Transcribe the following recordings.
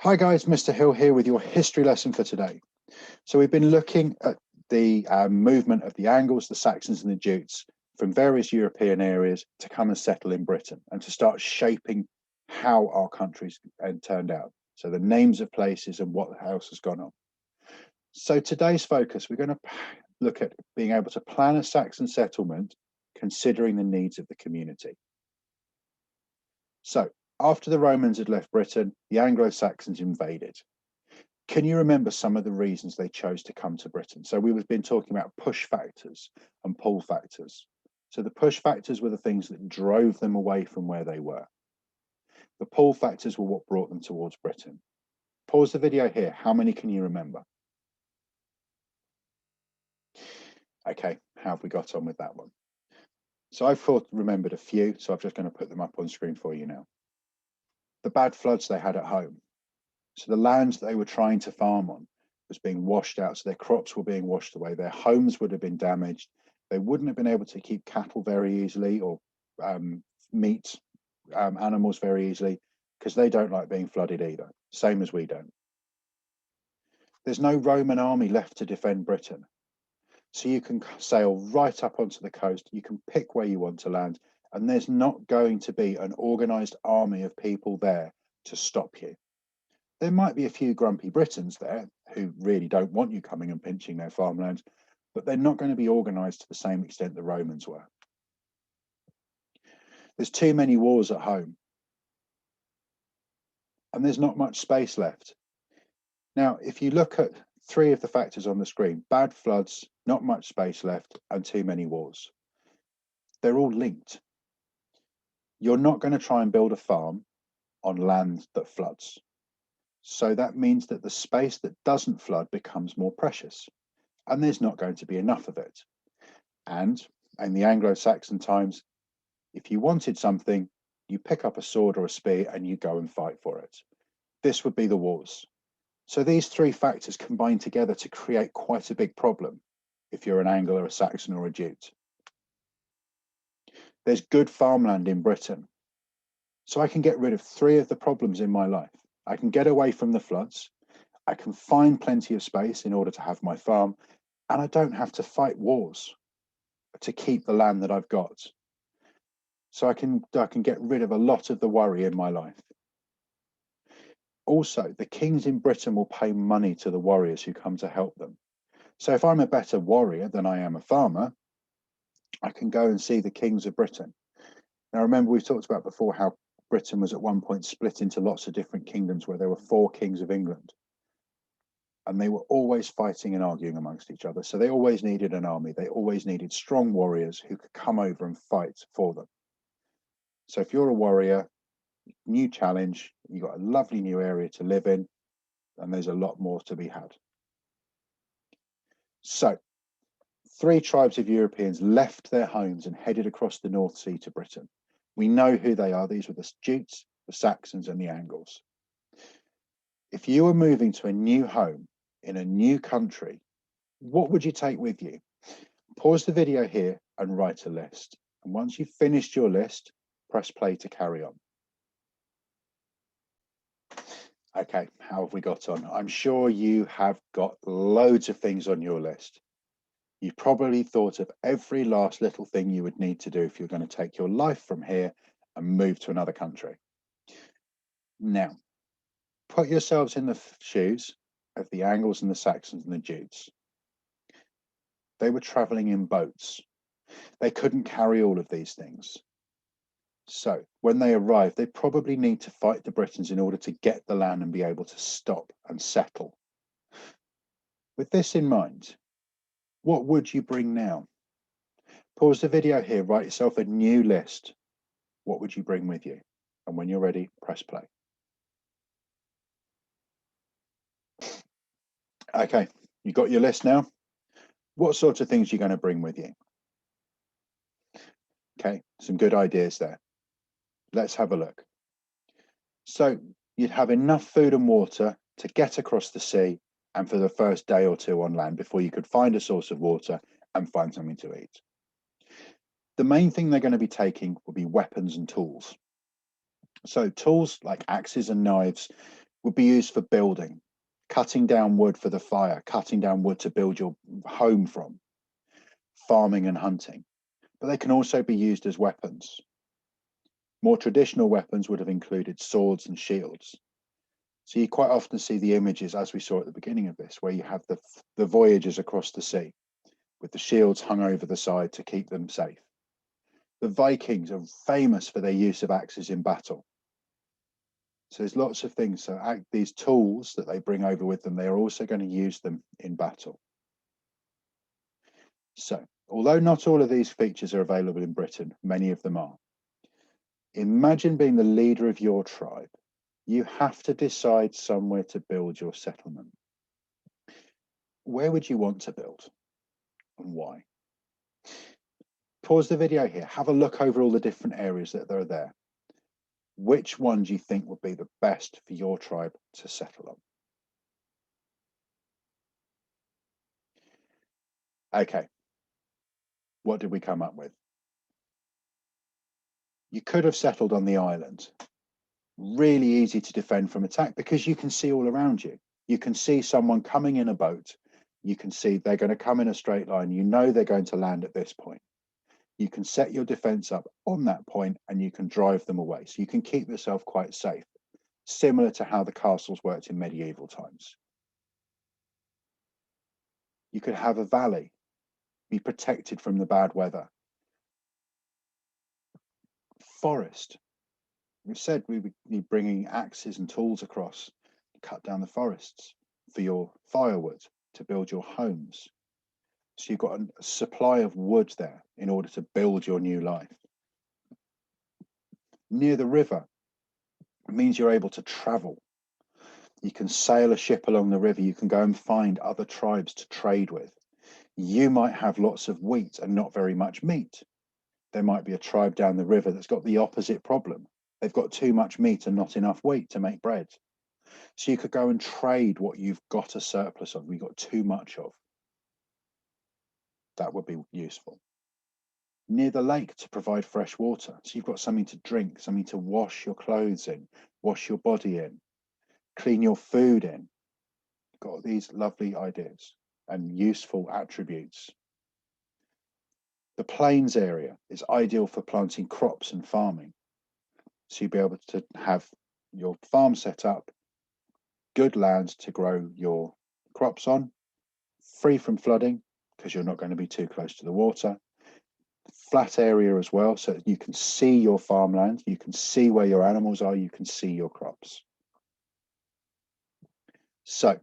Hi guys, Mr. Hill here with your history lesson for today. So we've been looking at the movement of the Angles, the Saxons and the Jutes from various European areas to come and settle in Britain and to start shaping how our countries turned out. So the names of places and what else has gone on. So today's focus, we're going to look at being able to plan a Saxon settlement considering the needs of the community. So after the Romans had left Britain, the Anglo-Saxons invaded. Can you remember some of the reasons they chose to come to Britain? So we've been talking about push factors and pull factors. So the push factors were the things that drove them away from where they were. The pull factors were what brought them towards Britain. Pause the video here. How many can you remember? Okay, how have we got on with that one? So I've remembered a few, so I'm just going to put them up on screen for you now. The bad floods they had at home. So the lands that they were trying to farm on was being washed out. So their crops were being washed away. Their homes would have been damaged. They wouldn't have been able to keep cattle very easily or meat animals very easily because they don't like being flooded either, same as we don't. There's no Roman army left to defend Britain. So you can sail right up onto the coast. You can pick where you want to land. And there's not going to be an organized army of people there to stop you. There might be a few grumpy Britons there who really don't want you coming and pinching their farmlands, but they're not going to be organised to the same extent the Romans were. There's too many wars at home, and there's not much space left. Now, if you look at three of the factors on the screen, bad floods, not much space left, and too many wars, they're all linked. You're not going to try and build a farm on land that floods. So that means that the space that doesn't flood becomes more precious, and there's not going to be enough of it. And in the Anglo-Saxon times, if you wanted something, you pick up a sword or a spear and you go and fight for it. This would be the wars. So these three factors combine together to create quite a big problem if you're an Anglo, or a Saxon, or a Jute. There's good farmland in Britain. So I can get rid of three of the problems in my life. I can get away from the floods. I can find plenty of space in order to have my farm, and I don't have to fight wars to keep the land that I've got. So I can get rid of a lot of the worry in my life. Also, the kings in Britain will pay money to the warriors who come to help them. So if I'm a better warrior than I am a farmer, I can go and see the kings of Britain. Now, remember, we've talked about before how Britain was at one point split into lots of different kingdoms where there were 4 kings of England. And they were always fighting and arguing amongst each other. So they always needed an army. They always needed strong warriors who could come over and fight for them. So if you're a warrior, new challenge, you've got a lovely new area to live in, and there's a lot more to be had. So 3 tribes of Europeans left their homes and headed across the North Sea to Britain. We know who they are. These were the Jutes, the Saxons, and the Angles. If you were moving to a new home in a new country, what would you take with you? Pause the video here and write a list. And once you've finished your list, press play to carry on. Okay, how have we got on? I'm sure you have got loads of things on your list. You've probably thought of every last little thing you would need to do if you're going to take your life from here and move to another country. Now, put yourselves in the shoes of the Angles and the Saxons and the Jutes. They were traveling in boats. They couldn't carry all of these things. So when they arrived, they probably need to fight the Britons in order to get the land and be able to stop and settle. With this in mind, what would you bring now? Pause the video here, write yourself a new list. What would you bring with you? And when you're ready, press play. Okay, you got your list now? What sorts of things are you going to bring with you? Okay, some good ideas there. Let's have a look. So you'd have enough food and water to get across the sea and for the first day or two on land before you could find a source of water and find something to eat. The main thing they're going to be taking will be weapons and tools. So tools like axes and knives would be used for building, cutting down wood for the fire, cutting down wood to build your home from, farming and hunting. But they can also be used as weapons. More traditional weapons would have included swords and shields. So you quite often see the images, as we saw at the beginning of this, where you have the voyagers across the sea with the shields hung over the side to keep them safe. The Vikings are famous for their use of axes in battle. So there's lots of things. So these tools that they bring over with them, they are also going to use them in battle. So although not all of these features are available in Britain, many of them are. Imagine being the leader of your tribe. You have to decide somewhere to build your settlement. Where would you want to build and why? Pause the video here. Have a look over all the different areas that are there. Which one do you think would be the best for your tribe to settle on? Okay. What did we come up with? You could have settled on the island. Really easy to defend from attack because you can see all around you. You can see someone coming in a boat. You can see they're going to come in a straight line. You know they're going to land at this point. You can set your defense up on that point and you can drive them away. So you can keep yourself quite safe, similar to how the castles worked in medieval times. You could have a valley, be protected from the bad weather. Forest. We said we would be bringing axes and tools across to cut down the forests for your firewood to build your homes. So you've got a supply of wood there in order to build your new life. Near the river, it means you're able to travel. You can sail a ship along the river. You can go and find other tribes to trade with. You might have lots of wheat and not very much meat. There might be a tribe down the river that's got the opposite problem. They've got too much meat and not enough wheat to make bread. So you could go and trade what you've got a surplus of, we've got too much of. That would be useful. Near the lake to provide fresh water. So you've got something to drink, something to wash your clothes in, wash your body in, clean your food in. You've got these lovely ideas and useful attributes. The plains area is ideal for planting crops and farming. So you'll be able to have your farm set up, good land to grow your crops on, free from flooding because you're not going to be too close to the water. Flat area as well, so you can see your farmland, you can see where your animals are, you can see your crops. So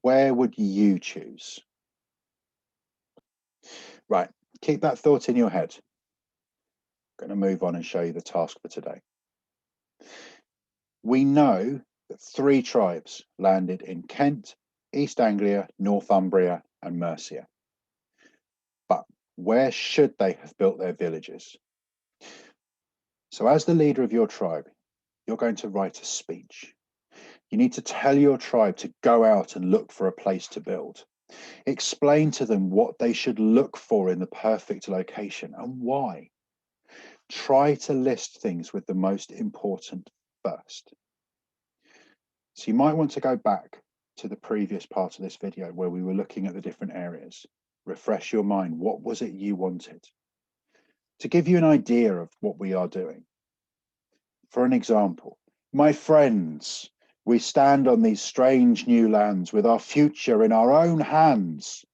where would you choose? Right, keep that thought in your head. I'm going to move on and show you the task for today. We know that 3 tribes landed in Kent, East Anglia, Northumbria, and Mercia. But where should they have built their villages? So as the leader of your tribe, you're going to write a speech. You need to tell your tribe to go out and look for a place to build. Explain to them what they should look for in the perfect location and why. Try to list things with the most important first. So you might want to go back to the previous part of this video where we were looking at the different areas. Refresh your mind. What was it you wanted? To give you an idea of what we are doing. For an example, my friends, we stand on these strange new lands with our future in our own hands.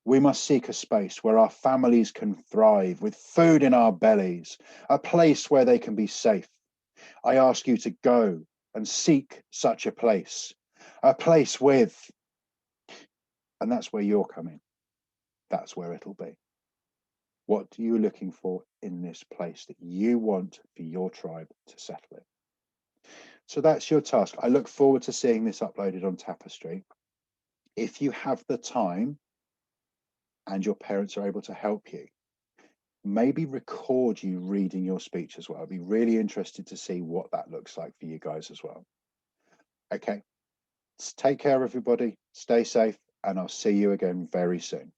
We must seek a space where our families can thrive with food in our bellies, a place where they can be safe. I ask you to go and seek such a place with, and that's where you're coming. That's where it'll be. What are you looking for in this place that you want for your tribe to settle in? So that's your task. I look forward to seeing this uploaded on Tapestry. If you have the time and your parents are able to help you, maybe record you reading your speech as well. I'd be really interested to see what that looks like for you guys as well. Okay, take care, everybody. Stay safe, and I'll see you again very soon.